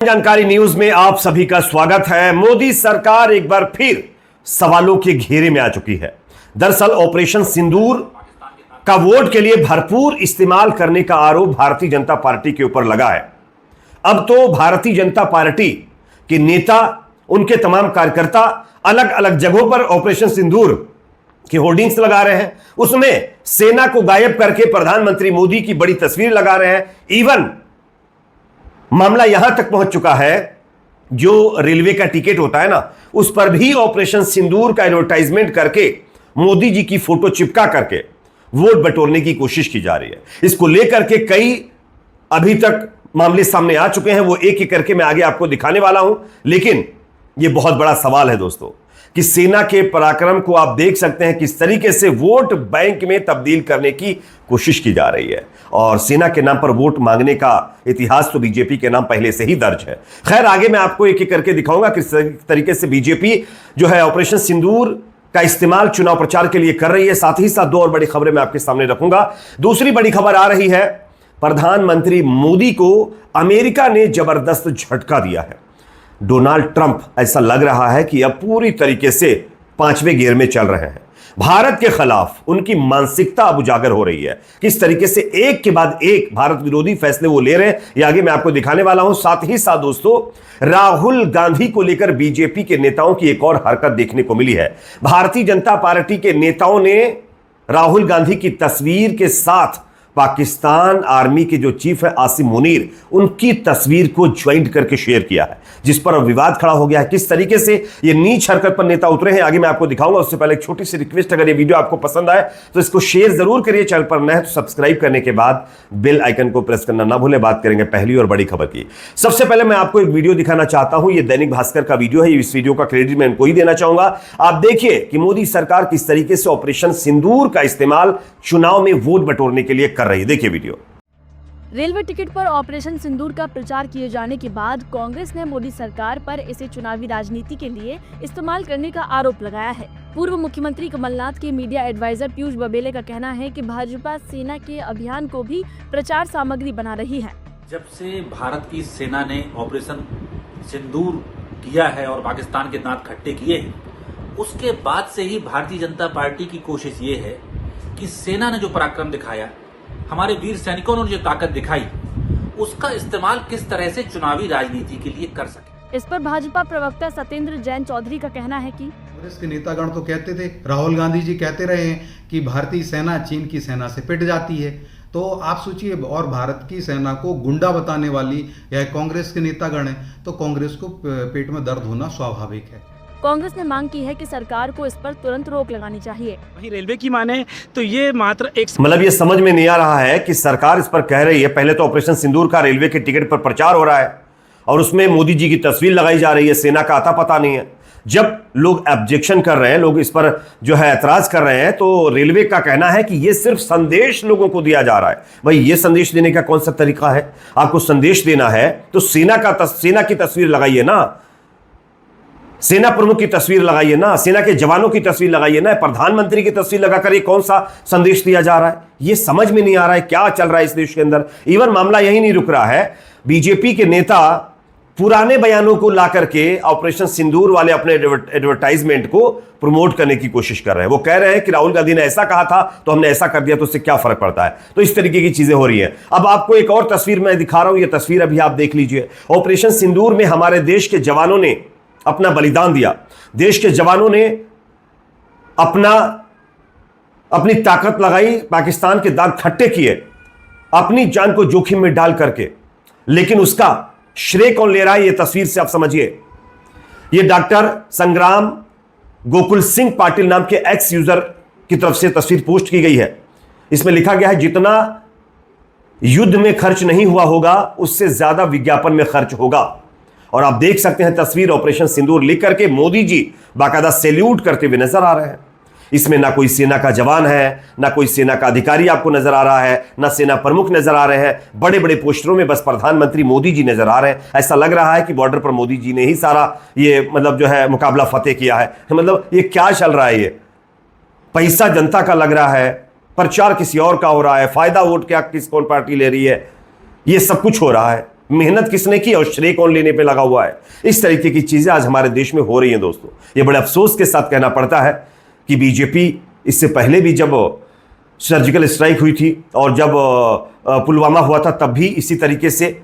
जानकारी न्यूज में आप सभी का स्वागत है। मोदी सरकार एक बार फिर सवालों के घेरे में आ चुकी है। दरअसल ऑपरेशन सिंदूर का वोट के लिए भरपूर इस्तेमाल करने का आरोप भारतीय जनता पार्टी के ऊपर लगा है। अब तो भारतीय जनता पार्टी के नेता, उनके तमाम कार्यकर्ता अलग अलग जगहों पर ऑपरेशन सिंदूर के होर्डिंग्स लगा रहे हैं। उसमें सेना को गायब करके प्रधानमंत्री मोदी की बड़ी तस्वीर लगा रहे हैं। इवन मामला यहां तक पहुंच चुका है, जो रेलवे का टिकट होता है ना, उस पर भी ऑपरेशन सिंदूर का एडवर्टाइजमेंट करके मोदी जी की फोटो चिपका करके वोट बटोरने की कोशिश की जा रही है। इसको लेकर के कई अभी तक मामले सामने आ चुके हैं, वो एक एक करके मैं आगे आपको दिखाने वाला हूं। लेकिन यह बहुत बड़ा सवाल है दोस्तों कि सेना के पराक्रम को आप देख सकते हैं किस तरीके से वोट बैंक में तब्दील करने की कोशिश की जा रही है। और सेना के नाम पर वोट मांगने का इतिहास तो बीजेपी के नाम पहले से ही दर्ज है। खैर, आगे मैं आपको एक एक करके दिखाऊंगा किस तरीके से बीजेपी जो है ऑपरेशन सिंदूर का इस्तेमाल चुनाव प्रचार के लिए कर रही है। साथ ही साथ दो और बड़ी खबरें मैं आपके सामने रखूंगा। दूसरी बड़ी खबर आ रही है, प्रधानमंत्री मोदी को अमेरिका ने जबरदस्त झटका दिया है। डोनाल्ड ट्रंप ऐसा लग रहा है कि अब पूरी तरीके से पांचवें गियर में चल रहे हैं। भारत के खिलाफ उनकी मानसिकता अब उजागर हो रही है। किस तरीके से एक के बाद एक भारत विरोधी फैसले वो ले रहे हैं, ये आगे मैं आपको दिखाने वाला हूं। साथ ही साथ दोस्तों, राहुल गांधी को लेकर बीजेपी के नेताओं की एक और हरकत देखने को मिली है। भारतीय जनता पार्टी के नेताओं ने राहुल गांधी की तस्वीर के साथ पाकिस्तान आर्मी के जो चीफ है आसिम मुनीर, उनकी तस्वीर को ज्वाइंट करके शेयर किया है, जिस पर अब विवाद खड़ा हो गया है। किस तरीके से ये नीच हरकत पर नेता उतरे हैं, आगे मैं आपको दिखाऊंगा। उससे पहले एक छोटी सी रिक्वेस्ट, अगर ये वीडियो आपको पसंद आए तो इसको शेयर जरूर करिए। चैनल पर नए हैं तो सब्सक्राइब करने के बाद बेल आइकन को प्रेस करना ना भूलें। बात करेंगे पहली और बड़ी खबर की। सबसे पहले मैं आपको एक वीडियो दिखाना चाहता हूं। ये दैनिक भास्कर का वीडियो है। इस वीडियो का क्रेडिट मैं इनको ही देना चाहूंगा। आप देखिए कि मोदी सरकार किस तरीके से ऑपरेशन सिंदूर का इस्तेमाल चुनाव में वोट बटोरने के लिए कर रही है। देखिए वीडियो। रेलवे टिकट पर ऑपरेशन सिंदूर का प्रचार किए जाने के बाद कांग्रेस ने मोदी सरकार पर इसे चुनावी राजनीति के लिए इस्तेमाल करने का आरोप लगाया है। पूर्व मुख्यमंत्री कमलनाथ के मीडिया एडवाइजर पीयूष बबेले का कहना है कि भाजपा सेना के अभियान को भी प्रचार सामग्री बना रही है। जब से भारत की सेना ने ऑपरेशन सिंदूर किया है और पाकिस्तान के दांत खट्टे किए हैं, उसके बाद से ही भारतीय जनता पार्टी की कोशिश ये है कि सेना ने जो पराक्रम दिखाया, हमारे वीर सैनिकों ने जो ताकत दिखाई, उसका इस्तेमाल किस तरह से चुनावी राजनीति के लिए कर सके। इस पर भाजपा प्रवक्ता सत्येंद्र जैन चौधरी का कहना है कि कांग्रेस के नेतागण तो कहते थे, राहुल गांधी जी कहते रहे हैं कि भारतीय सेना चीन की सेना से पिट जाती है। तो आप सोचिए, और भारत की सेना को गुंडा बताने वाली या कांग्रेस के नेतागण हैं, तो कांग्रेस को पेट में दर्द होना स्वाभाविक है। कांग्रेस ने मांग की है कि सरकार को इस पर तुरंत रोक लगानी चाहिए। वहीं रेलवे की माने तो ये मात्र एक मतलब ये समझ में नहीं आ रहा है कि सरकार इस पर कह रही है। पहले तो ऑपरेशन सिंदूर का रेलवे के टिकट पर प्रचार हो रहा है और उसमें मोदी जी की तस्वीर लगाई जा रही है, सेना का आता पता नहीं है। जब लोग ऑब्जेक्शन कर रहे हैं, लोग इस पर जो है एतराज कर रहे हैं, तो रेलवे का कहना है कि ये सिर्फ संदेश लोगों को दिया जा रहा है। भाई, ये संदेश देने का कौन सा तरीका है? आपको संदेश देना है तो सेना की तस्वीर लगाइए ना, सेना प्रमुख की तस्वीर लगाइए ना, सेना के जवानों की तस्वीर लगाइए ना। प्रधानमंत्री की तस्वीर लगाकर ये कौन सा संदेश दिया जा रहा है? ये समझ में नहीं आ रहा है क्या चल रहा है इस देश के अंदर। इवन मामला यही नहीं रुक रहा है, बीजेपी के नेता पुराने बयानों को ला करके ऑपरेशन सिंदूर वाले अपने एडवर्टाइजमेंट को प्रमोट करने की कोशिश कर रहे हैं। वो कह रहे हैं कि राहुल गांधी ने ऐसा कहा था तो हमने ऐसा कर दिया, तो उससे क्या फर्क पड़ता है। तो इस तरीके की चीजें हो रही हैं। अब आपको एक और तस्वीर मैं दिखा रहा हूं, यह तस्वीर अभी आप देख लीजिए। ऑपरेशन सिंदूर में हमारे देश के जवानों ने अपना बलिदान दिया। देश के जवानों ने अपनी ताकत लगाई, पाकिस्तान के दांत खट्टे किए, अपनी जान को जोखिम में डाल करके। लेकिन उसका श्रेय कौन ले रहा है, यह तस्वीर से आप समझिए। यह डॉक्टर संग्राम गोकुल सिंह पाटिल नाम के एक्स यूजर की तरफ से तस्वीर पोस्ट की गई है। इसमें लिखा गया है, जितना युद्ध में खर्च नहीं हुआ होगा उससे ज्यादा विज्ञापन में खर्च होगा। और आप देख सकते हैं तस्वीर ऑपरेशन सिंदूर लिख करके मोदी जी बाकायदा सैल्यूट करते हुए नजर आ रहे हैं। इसमें ना कोई सेना का जवान है, ना कोई सेना का अधिकारी आपको नजर आ रहा है, ना सेना प्रमुख नजर आ रहे हैं। बड़े बड़े पोस्टरों में बस प्रधानमंत्री मोदी जी नजर आ रहे हैं। ऐसा लग रहा है कि बॉर्डर पर मोदी जी ने ही सारा ये मतलब जो है मुकाबला फतेह किया है। मतलब ये क्या चल रहा है? ये पैसा जनता का लग रहा है, प्रचार किसी और का हो रहा है, फायदा वोट क्या कौन पार्टी ले रही है, ये सब कुछ हो रहा है। मेहनत किसने की और श्रेय कौन लेने पे लगा हुआ है। इस तरीके की चीजें आज हमारे देश में हो रही हैं दोस्तों। ये बड़े अफसोस के साथ कहना पड़ता है कि बीजेपी इससे पहले भी जब सर्जिकल स्ट्राइक हुई थी और जब पुलवामा हुआ था तब भी इसी तरीके से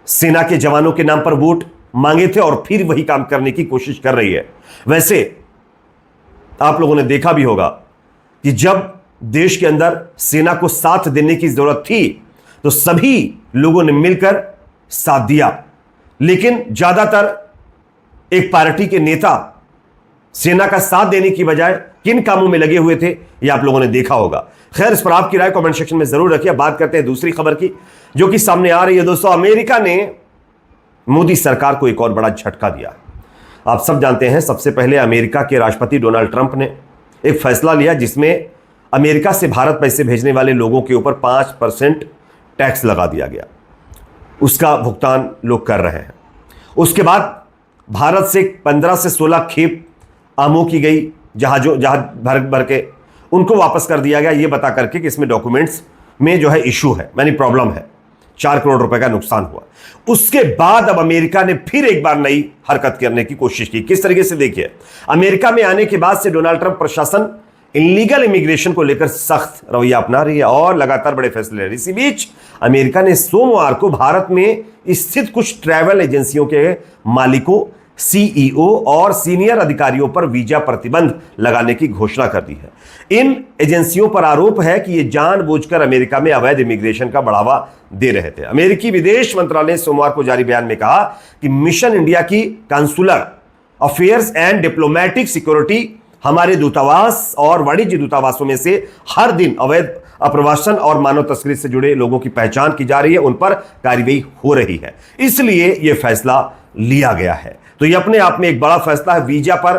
सेना के जवानों के नाम पर वोट मांगे थे और फिर वही काम करने की कोशिश कर रही है। वैसे आप लोगों ने देखा भी होगा कि जब देश के अंदर सेना को साथ देने की जरूरत थी तो सभी लोगों ने मिलकर साथ दिया, लेकिन ज्यादातर एक पार्टी के नेता सेना का साथ देने की बजाय किन कामों में लगे हुए थे ये आप लोगों ने देखा होगा। खैर, इस पर आपकी राय कमेंट सेक्शन में जरूर रखिए। बात करते हैं दूसरी खबर की जो कि सामने आ रही है दोस्तों। अमेरिका ने मोदी सरकार को एक और बड़ा झटका दिया। आप सब जानते हैं, सबसे पहले अमेरिका के राष्ट्रपति डोनाल्ड ट्रंप ने एक फैसला लिया जिसमें अमेरिका से भारत पैसे भेजने वाले लोगों के ऊपर 5% टैक्स लगा दिया गया। उसका भुगतान लोग कर रहे हैं। उसके बाद भारत से 15 से 16 खेप आमों की गई जहाज भर के उनको वापस कर दिया गया, ये बता करके कि इसमें डॉक्यूमेंट्स में जो है इशू है, यानी प्रॉब्लम है। 4 करोड़ रुपए का नुकसान हुआ। उसके बाद अब अमेरिका ने फिर एक बार नई हरकत करने की कोशिश की। किस तरीके से देखिए, अमेरिका में आने के बाद से डोनाल्ड ट्रंप प्रशासन इलीगल इमिग्रेशन को लेकर सख्त रवैया अपना रही है और लगातार बड़े फैसले ले रही है। इसी बीच अमेरिका ने सोमवार को भारत में स्थित कुछ ट्रैवल एजेंसियों के मालिकों, सीईओ और सीनियर अधिकारियों पर वीजा प्रतिबंध लगाने की घोषणा कर दी है। इन एजेंसियों पर आरोप है कि ये जानबूझकर अमेरिका में अवैध इमिग्रेशन का बढ़ावा दे रहे थे। अमेरिकी विदेश मंत्रालय ने सोमवार को जारी बयान में कहा कि मिशन इंडिया की consular affairs and diplomatic security हमारे दूतावास और वाणिज्य दूतावासों में से हर दिन अवैध अप्रवासन और मानव तस्करी से जुड़े लोगों की पहचान की जा रही है, उन पर कार्रवाई हो रही है, इसलिए यह फैसला लिया गया है। तो यह अपने आप में एक बड़ा फैसला है। वीजा पर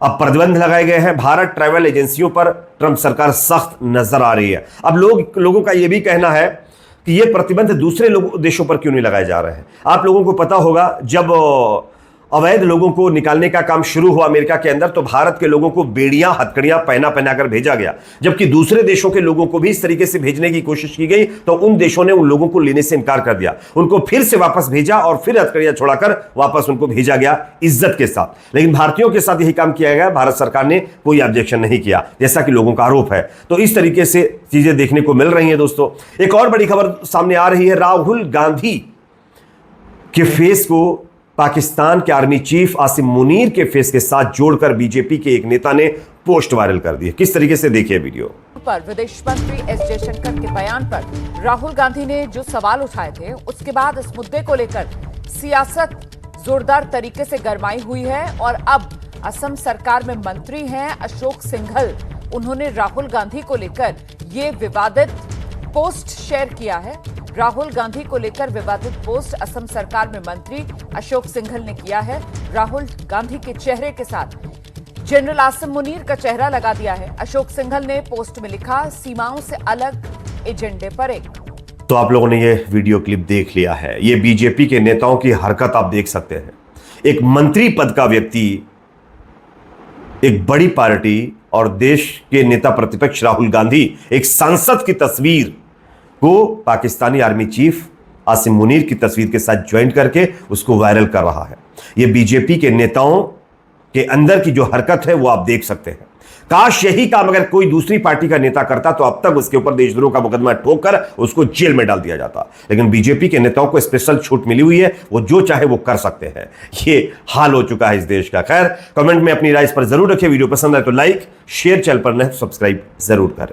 अब प्रतिबंध लगाए गए हैं। भारत ट्रैवल एजेंसियों पर ट्रंप सरकार सख्त नजर आ रही है। अब लोगों का यह भी कहना है कि यह प्रतिबंध दूसरे देशों पर क्यों नहीं लगाए जा रहे हैं। आप लोगों को पता होगा, जब अवैध लोगों को निकालने का काम शुरू हुआ अमेरिका के अंदर तो भारत के लोगों को बेड़ियां हथकड़ियां पहना कर भेजा गया, जबकि दूसरे देशों के लोगों को भी इस तरीके से भेजने की कोशिश की गई तो उन देशों ने उन लोगों को लेने से इनकार कर दिया, उनको फिर से वापस भेजा और फिर हथकड़ियां छोड़ाकर वापस उनको भेजा गया इज्जत के साथ। लेकिन भारतीयों के साथ यही काम किया गया। भारत सरकार ने कोई ऑब्जेक्शन नहीं किया, जैसा कि लोगों का आरोप है। तो इस तरीके से चीजें देखने को मिल रही हैं दोस्तों। एक और बड़ी खबर सामने आ रही है। राहुल गांधी के फेस को पाकिस्तान के आर्मी चीफ आसिम मुनीर के फेस के साथ जोड़कर बीजेपी के एक नेता ने पोस्ट वायरल कर दी है। किस तरीके से देखिए वीडियो। पर विदेश मंत्री एस जयशंकर के बयान पर राहुल गांधी ने जो सवाल उठाए थे उसके बाद इस मुद्दे को लेकर सियासत जोरदार तरीके से गरमाई हुई है और अब असम सरकार में मंत्री हैं अशोक सिंघल, उन्होंने राहुल गांधी को लेकर ये विवादित पोस्ट शेयर किया है। राहुल गांधी को लेकर विवादित पोस्ट असम सरकार में मंत्री अशोक सिंघल ने किया है। राहुल गांधी के चेहरे के साथ जनरल आसिम मुनीर का चेहरा लगा दिया है। अशोक सिंघल ने पोस्ट में लिखा, सीमाओं से अलग एजेंडे पर एक। तो आप लोगों ने ये वीडियो क्लिप देख लिया है। ये बीजेपी के नेताओं की हरकत आप देख सकते हैं। एक मंत्री पद का व्यक्ति, एक बड़ी पार्टी और देश के नेता प्रतिपक्ष राहुल गांधी एक सांसद की तस्वीर को पाकिस्तानी आर्मी चीफ आसिम मुनीर की तस्वीर के साथ ज्वाइन करके उसको वायरल कर रहा है। यह बीजेपी के नेताओं के अंदर की जो हरकत है वो आप देख सकते हैं। काश यही काम अगर कोई दूसरी पार्टी का नेता करता तो अब तक उसके ऊपर देशद्रोह का मुकदमा ठोककर उसको जेल में डाल दिया जाता। लेकिन बीजेपी के नेताओं को स्पेशल छूट मिली हुई है, वो जो चाहे वो कर सकते हैं। ये हाल हो चुका है इस देश का। खैर, कमेंट में अपनी राय इस पर जरूर रखिए। वीडियो पसंद आए तो लाइक, शेयर, चैनल पर नए सब्सक्राइब जरूर करें।